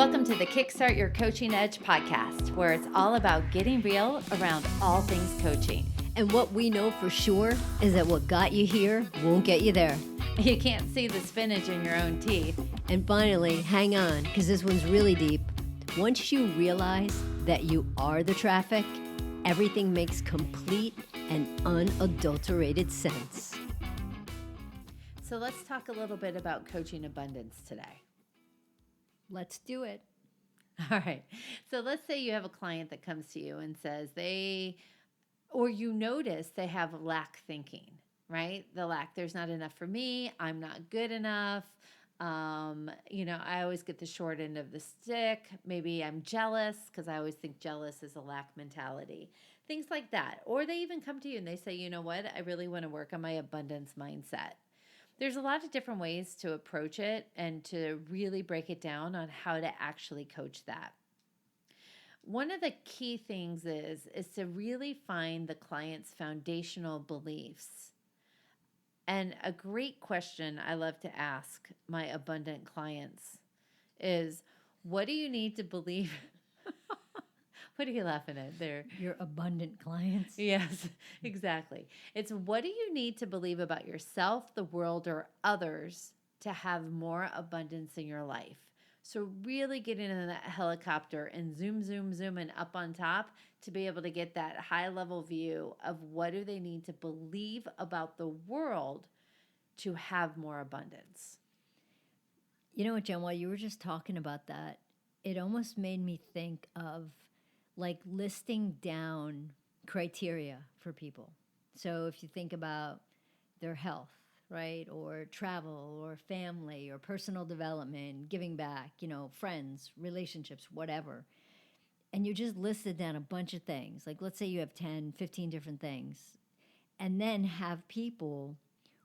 Welcome to the Kickstart Your Coaching Edge podcast, where it's all about getting real around all things coaching. And what we know for sure is that what got you here won't get you there. You can't see the spinach in your own teeth. And finally, hang on, because this one's really deep. Once you realize that you are the traffic, everything makes complete and unadulterated sense. So let's talk a little bit about coaching abundance today. Let's do it. All right. So let's say you have a client that comes to you and says you notice they have lack thinking, right? The lack, there's not enough for me. I'm not good enough. I always get the short end of the stick. Maybe I'm jealous because I always think jealous is a lack mentality. Things like that. Or they even come to you and they say, you know what? I really want to work on my abundance mindset. There's a lot of different ways to approach it and to really break it down on how to actually coach that. One of the key things is to really find the client's foundational beliefs. And a great question I love to ask my abundant clients is, what do you need to believe? What are you laughing at there? Your abundant clients. Yes, exactly. It's what do you need to believe about yourself, the world, or others to have more abundance in your life? So really get into that helicopter and zoom and up on top to be able to get that high level view of what do they need to believe about the world to have more abundance. You know what, Jen, while you were just talking about that, it almost made me think of like listing down criteria for people. So if you think about their health, right, or travel, or family, or personal development, giving back, friends, relationships, whatever, and you just listed down a bunch of things, like let's say you have 10, 15 different things, and then have people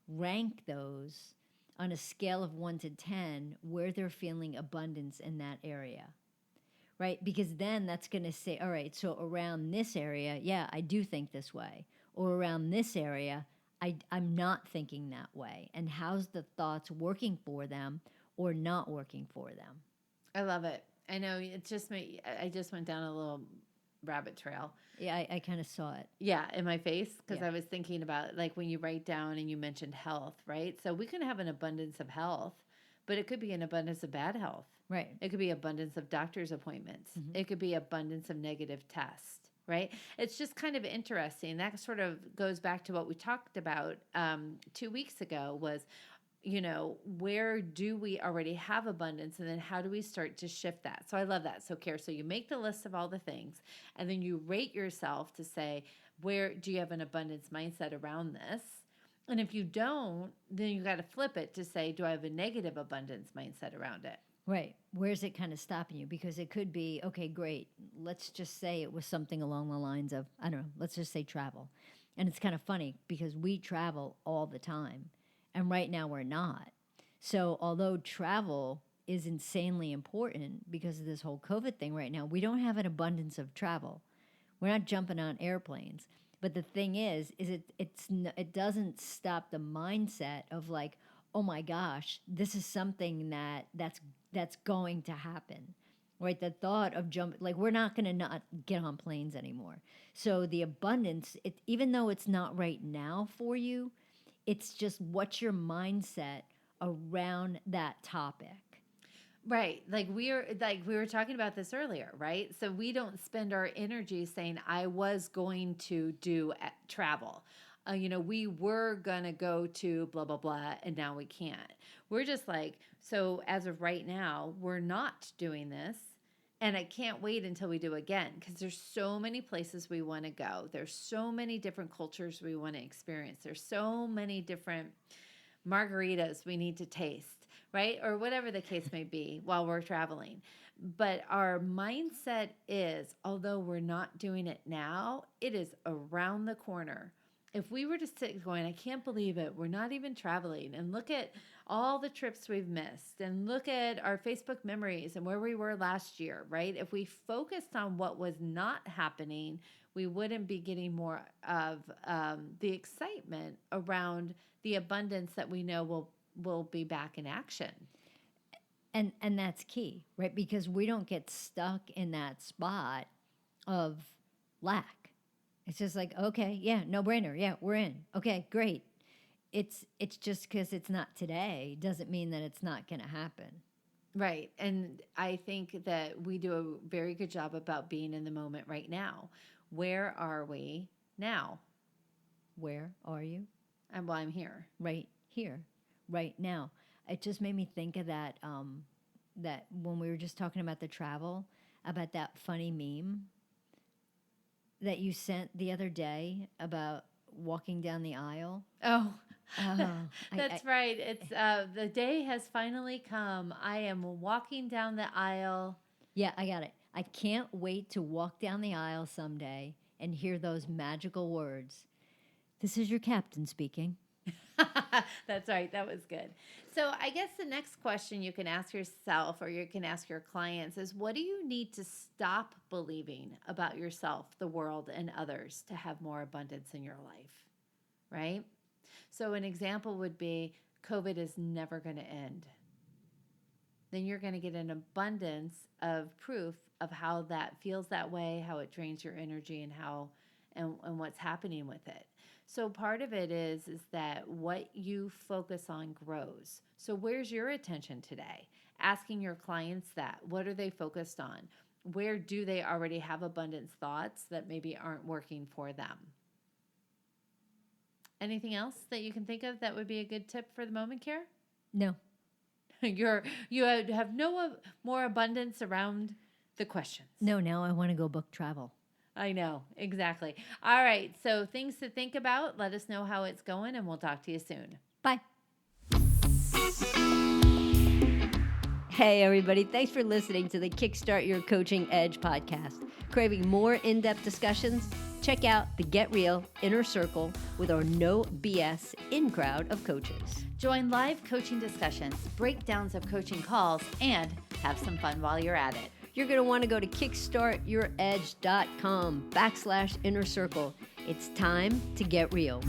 rank those on a scale of 1 to 10 where they're feeling abundance in that area. Right? Because then that's going to say, all right, so around this area, yeah, I do think this way. Or around this area, I'm not thinking that way. And how's the thoughts working for them or not working for them? I love it. I know it just made, I just went down a little rabbit trail. Yeah, I kind of saw it. Yeah, in my face, because Yeah. I was thinking about like when you write down and you mentioned health, right? So we can have an abundance of health, but it could be an abundance of bad health. Right. It could be abundance of doctor's appointments. Mm-hmm. It could be abundance of negative tests, right? It's just kind of interesting. That sort of goes back to what we talked about 2 weeks ago was, where do we already have abundance? And then how do we start to shift that? So I love that. So you make the list of all the things and then you rate yourself to say, where do you have an abundance mindset around this? And if you don't, then you got to flip it to say, do I have a negative abundance mindset around it? Right. Where's it kind of stopping you? Because it could be, okay, great. Let's just say it was something along the lines of, I don't know, let's just say travel. And it's kind of funny because we travel all the time. And right now we're not. So although travel is insanely important because of this whole COVID thing right now, we don't have an abundance of travel. We're not jumping on airplanes. But the thing is it doesn't stop the mindset of like, oh my gosh, this is something that's going to happen, right? The thought of we're not going to not get on planes anymore. So the abundance, even though it's not right now for you, it's just what's your mindset around that topic. Right. Like we were talking about this earlier, right? So we don't spend our energy saying, I was going to do travel. We were going to go to blah, blah, blah, and now we can't. We're just like, so as of right now, we're not doing this. And I can't wait until we do again because there's so many places we want to go. There's so many different cultures we want to experience. There's so many different margaritas we need to taste, right? Or whatever the case may be while we're traveling. But our mindset is, although we're not doing it now, it is around the corner. If we were to sit going, I can't believe it, we're not even traveling, and look at all the trips we've missed, and look at our Facebook memories and where we were last year, right? If we focused on what was not happening, we wouldn't be getting more of the excitement around the abundance that we know will be back in action. And that's key, right? Because we don't get stuck in that spot of lack. It's just like, okay, yeah, no brainer. Yeah, we're in. Okay, great. It's just because it's not today doesn't mean that it's not going to happen. Right. And I think that we do a very good job about being in the moment right now. Where are we now? Where are you? And well, I'm here. Right here, right now. It just made me think of that that when we were just talking about the travel, about that funny meme that you sent the other day about walking down the aisle. Oh, Oh, that's right. It's the day has finally come. I am walking down the aisle. Yeah, I got it. I can't wait to walk down the aisle someday and hear those magical words. This is your captain speaking. That's right. That was good. So I guess the next question you can ask yourself or you can ask your clients is, what do you need to stop believing about yourself, the world, and others to have more abundance in your life? Right? So an example would be COVID is never going to end. Then you're going to get an abundance of proof of how that feels that way, how it drains your energy, and how and what's happening with it. So part of it is that what you focus on grows. So where's your attention today? Asking your clients that. What are they focused on? Where do they already have abundance thoughts that maybe aren't working for them? Anything else that you can think of that would be a good tip for the moment, Care? No. You have no more abundance around the questions. No, now I want to go book travel. I know, exactly. All right, so things to think about. Let us know how it's going, and we'll talk to you soon. Bye. Hey, everybody. Thanks for listening to the Kickstart Your Coaching Edge podcast. Craving more in-depth discussions? Check out the Get Real Inner Circle with our no BS in-crowd of coaches. Join live coaching discussions, breakdowns of coaching calls, and have some fun while you're at it. You're going to want to go to kickstartyouredge.com/inner circle. It's time to get real.